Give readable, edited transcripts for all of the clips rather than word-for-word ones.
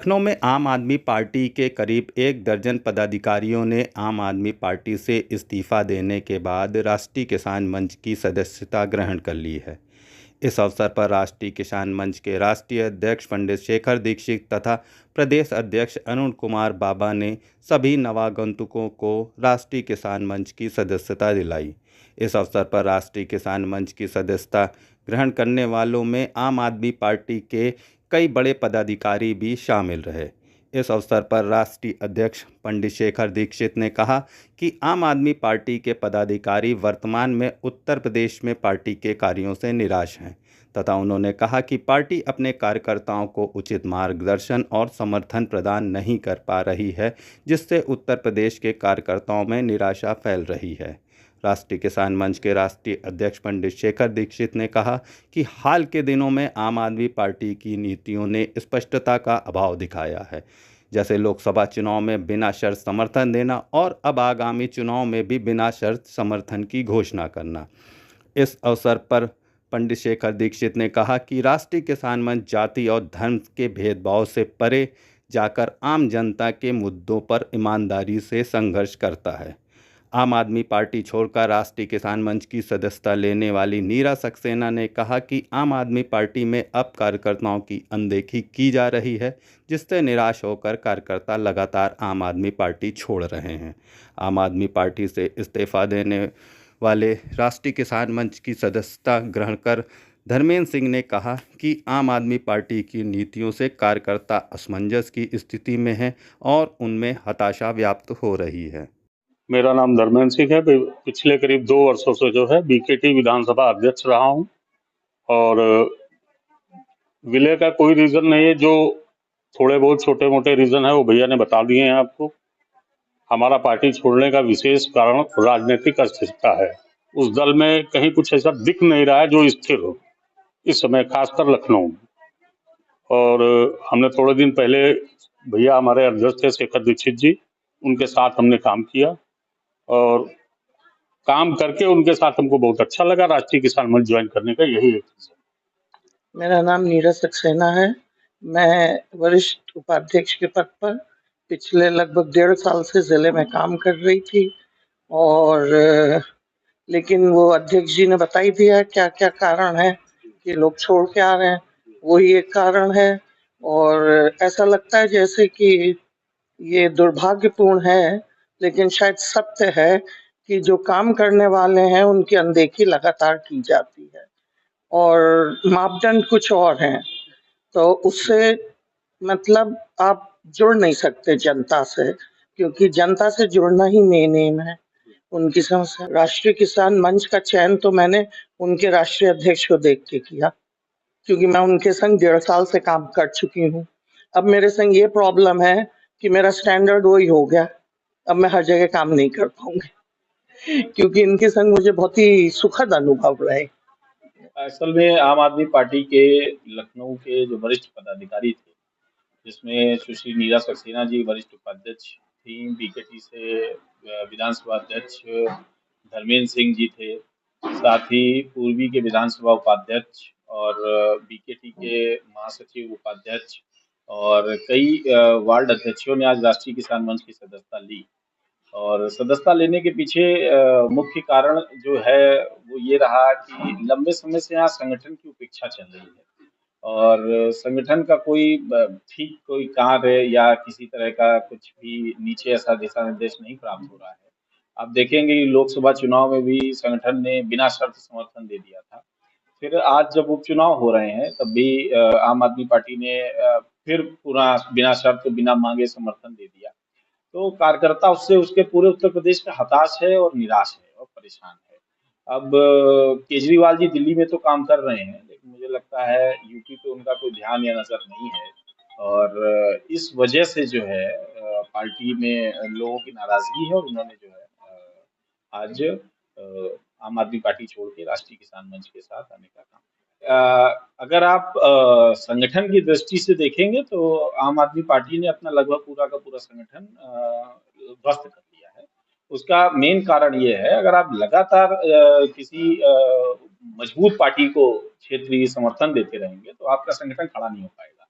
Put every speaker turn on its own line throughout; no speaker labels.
लखनऊ में आम आदमी पार्टी के करीब एक दर्जन पदाधिकारियों ने आम आदमी पार्टी से इस्तीफा देने के बाद राष्ट्रीय किसान मंच की सदस्यता ग्रहण कर ली है। इस अवसर पर राष्ट्रीय किसान मंच के राष्ट्रीय अध्यक्ष पंडित शेखर दीक्षित तथा प्रदेश अध्यक्ष अरुण कुमार बाबा ने सभी नवागंतुकों को राष्ट्रीय किसान मंच की सदस्यता दिलाई। इस अवसर पर राष्ट्रीय किसान मंच की सदस्यता ग्रहण करने वालों में आम आदमी पार्टी के कई बड़े पदाधिकारी भी शामिल रहे। इस अवसर पर राष्ट्रीय अध्यक्ष पंडित शेखर दीक्षित ने कहा कि आम आदमी पार्टी के पदाधिकारी वर्तमान में उत्तर प्रदेश में पार्टी के कार्यों से निराश हैं तथा उन्होंने कहा कि पार्टी अपने कार्यकर्ताओं को उचित मार्गदर्शन और समर्थन प्रदान नहीं कर पा रही है, जिससे उत्तर प्रदेश के कार्यकर्ताओं में निराशा फैल रही है। राष्ट्रीय किसान मंच के राष्ट्रीय अध्यक्ष पंडित शेखर दीक्षित ने कहा कि हाल के दिनों में आम आदमी पार्टी की नीतियों ने स्पष्टता का अभाव दिखाया है, जैसे लोकसभा चुनाव में बिना शर्त समर्थन देना और अब आगामी चुनाव में भी बिना शर्त समर्थन की घोषणा करना। इस अवसर पर पंडित शेखर दीक्षित ने कहा कि राष्ट्रीय किसान मंच जाति और धर्म के भेदभाव से परे जाकर आम जनता के मुद्दों पर ईमानदारी से संघर्ष करता है। आम आदमी पार्टी छोड़कर राष्ट्रीय किसान मंच की सदस्यता लेने वाली नीरा सक्सेना ने कहा कि आम आदमी पार्टी में अब कार्यकर्ताओं की अनदेखी की जा रही है, जिससे निराश होकर कार्यकर्ता लगातार आम आदमी पार्टी छोड़ रहे हैं। आम आदमी पार्टी से इस्तीफा देने वाले राष्ट्रीय किसान मंच की सदस्यता ग्रहण कर धर्मेंद्र सिंह ने कहा कि आम आदमी पार्टी की नीतियों से कार्यकर्ता असमंजस की स्थिति में हैं और उनमें हताशा व्याप्त हो रही है।
मेरा नाम धर्मेंद्र सिंह है। पिछले करीब 2 वर्षों से जो है बीकेटी विधानसभा अध्यक्ष रहा हूं और विलय का कोई रीजन नहीं है। जो थोड़े बहुत छोटे मोटे रीजन है वो भैया ने बता दिए हैं आपको। हमारा पार्टी छोड़ने का विशेष कारण राजनीतिक अस्थिरता है। उस दल में कहीं कुछ ऐसा दिख नहीं रहा है जो स्थिर हो इस समय, खासकर लखनऊ में। और हमने थोड़े दिन पहले भैया हमारे अध्यक्ष थे शेखर दीक्षित जी, उनके साथ हमने काम किया और काम करके उनके साथ हमको बहुत अच्छा लगा। राष्ट्रीय किसान मंच ज्वाइन करने का यही एक चीज है।
मेरा नाम नीरज सक्सेना है। मैं वरिष्ठ उपाध्यक्ष के पद पर पिछले लगभग 1.5 साल से जिले में काम कर रही थी और लेकिन वो अध्यक्ष जी ने बता ही दिया क्या क्या कारण है कि लोग छोड़ के आ रहे हैं, वही एक कारण है। और ऐसा लगता है जैसे कि ये दुर्भाग्यपूर्ण है, लेकिन शायद सत्य है कि जो काम करने वाले हैं उनकी अनदेखी लगातार की जाती है और मापदंड कुछ और हैं। तो उससे मतलब आप जुड़ नहीं सकते जनता से, क्योंकि जनता से जुड़ना ही मेन एम है उनकी समस्या। राष्ट्रीय किसान मंच का चयन तो मैंने उनके राष्ट्रीय अध्यक्ष को देख के किया, क्योंकि मैं उनके संग 1.5 साल से काम कर चुकी हूँ। अब मेरे संग ये प्रॉब्लम है कि मेरा स्टैंडर्ड वही हो गया, अब मैं हर जगह काम नहीं कर पाऊंगी क्योंकि इनके संग मुझे बहुत ही सुखद अनुभव रहे।
असल में आम आदमी पार्टी के लखनऊ के जो वरिष्ठ पदाधिकारी थे, जिसमें सुश्री नीरा सक्सेना जी वरिष्ठ उपाध्यक्ष थी, बीकेटी से विधानसभा अध्यक्ष धर्मेंद्र सिंह जी थे, साथ ही पूर्वी के विधानसभा उपाध्यक्ष और बीकेटी के महासचिव उपाध्यक्ष और कई वार्ड अध्यक्षों ने आज राष्ट्रीय किसान मंच की सदस्यता ली। और सदस्यता लेने के पीछे मुख्य कारण जो है वो ये रहा कि लंबे समय से यहाँ संगठन की उपेक्षा चल रही है और संगठन का कोई ठीक कोई कार्य या किसी तरह का कुछ भी नीचे ऐसा दिशा निर्देश नहीं प्राप्त हो रहा है। आप देखेंगे कि लोकसभा चुनाव में भी संगठन ने बिना शर्त समर्थन दे दिया था। फिर आज जब उपचुनाव हो रहे हैं तब भी आम आदमी पार्टी ने फिर पूरा बिना शर्त बिना मांगे समर्थन दे दिया। तो कार्यकर्ता उससे उसके पूरे उत्तर प्रदेश का हताश है और निराश है और परेशान है। अब केजरीवाल जी दिल्ली में तो काम कर रहे हैं, लेकिन मुझे लगता है यूपी पे उनका कोई ध्यान या नजर नहीं है और इस वजह से जो है पार्टी में लोगों की नाराजगी है और उन्होंने जो है आज आम आदमी पार्टी छोड़ के राष्ट्रीय किसान मंच के साथ आने का काम किया। अगर आप संगठन की दृष्टि से देखेंगे तो आम आदमी पार्टी ने अपना लगभग पूरा का पूरा संगठन ध्वस्त कर दिया है। उसका मेन कारण ये है, अगर आप लगातार किसी मजबूत पार्टी को क्षेत्रीय समर्थन देते रहेंगे तो आपका संगठन खड़ा नहीं हो पाएगा।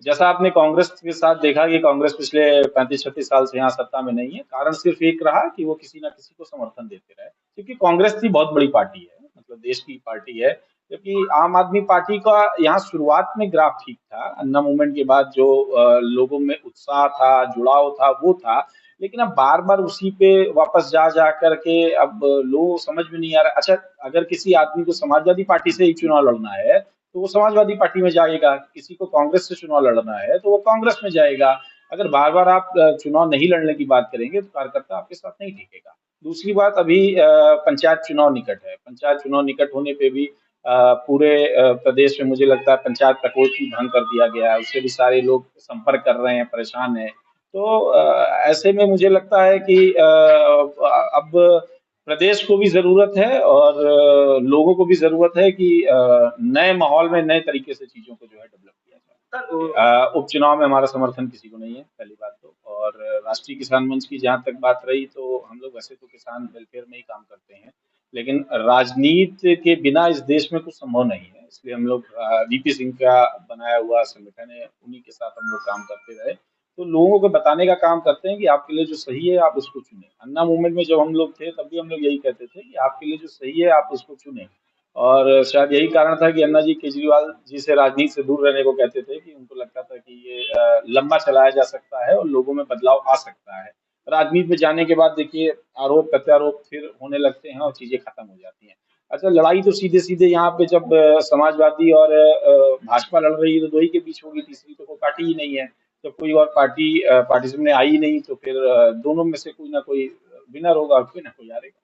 जैसा आपने कांग्रेस के साथ देखा कि कांग्रेस पिछले 35-36 साल से यहाँ सत्ता में नहीं है, कारण सिर्फ एक रहा कि वो किसी ना किसी को समर्थन देते रहे, क्योंकि कांग्रेस थी बहुत बड़ी पार्टी है, मतलब देश की पार्टी है। क्योंकि आम आदमी पार्टी का यहाँ शुरुआत में ग्राफ ठीक था, अन्ना मूवमेंट के बाद जो लोगों में उत्साह था, जुड़ाव था, वो था। लेकिन अब बार बार उसी पे वापस जा जा करके अब लोग समझ में नहीं आ रहा। अच्छा, अगर किसी आदमी को समाजवादी पार्टी से ही चुनाव लड़ना है तो वो समाजवादी पार्टी में जाएगा, किसी को कांग्रेस से चुनाव लड़ना है तो वो कांग्रेस में जाएगा। अगर बार बार आप चुनाव नहीं लड़ने की बात करेंगे तो कार्यकर्ता आपके साथ नहीं टिकेगा। दूसरी बात, अभी पंचायत चुनाव निकट है, पंचायत चुनाव निकट होने पे भी पूरे प्रदेश में मुझे लगता है पंचायत का कोड भी भंग कर दिया गया है, उससे भी सारे लोग संपर्क कर रहे हैं, परेशान हैं। तो ऐसे में मुझे लगता है कि अब प्रदेश को भी ज़रूरत है और लोगों को भी ज़रूरत है कि नए माहौल में नए तरीके से चीज़ों को जो है डेवलप किया जाए। उपचुनाव में हमारा समर्थन किसी को नहीं है, पहली बात तो। और राष्ट्रीय किसान मंच की जहाँ तक बात रही, तो हम लोग वैसे तो किसान वेलफेयर में ही काम करते हैं, लेकिन राजनीति के बिना इस देश में कुछ संभव नहीं है। इसलिए हम लोग वीपी सिंह का बनाया हुआ संगठन है, उन्हीं के साथ हम लोग काम करते रहे। तो लोगों को बताने का काम करते हैं कि आपके लिए जो सही है आप उसको चुनें। अन्ना मूवमेंट में जब हम लोग थे तब भी हम लोग यही कहते थे कि आपके लिए जो सही है आप उसको चुनें। और शायद यही कारण था कि अन्ना जी केजरीवाल जी से राजनीति से दूर रहने को कहते थे, कि उनको लगता था कि ये लंबा चलाया जा सकता है और लोगों में बदलाव आ सकता है। राजनीति में जाने के बाद देखिए आरोप प्रत्यारोप फिर होने लगते हैं और चीजें खत्म हो जाती हैं। अच्छा, लड़ाई तो सीधे सीधे यहाँ पे जब समाजवादी और भाजपा लड़ रही है तो दो ही के बीच होगी, तीसरी तो कोई पार्टी ही नहीं है। जब कोई और पार्टी पार्टी में आई नहीं तो फिर दोनों में से कोई ना कोई विनर होगा और कोई ना कोई हारेगा।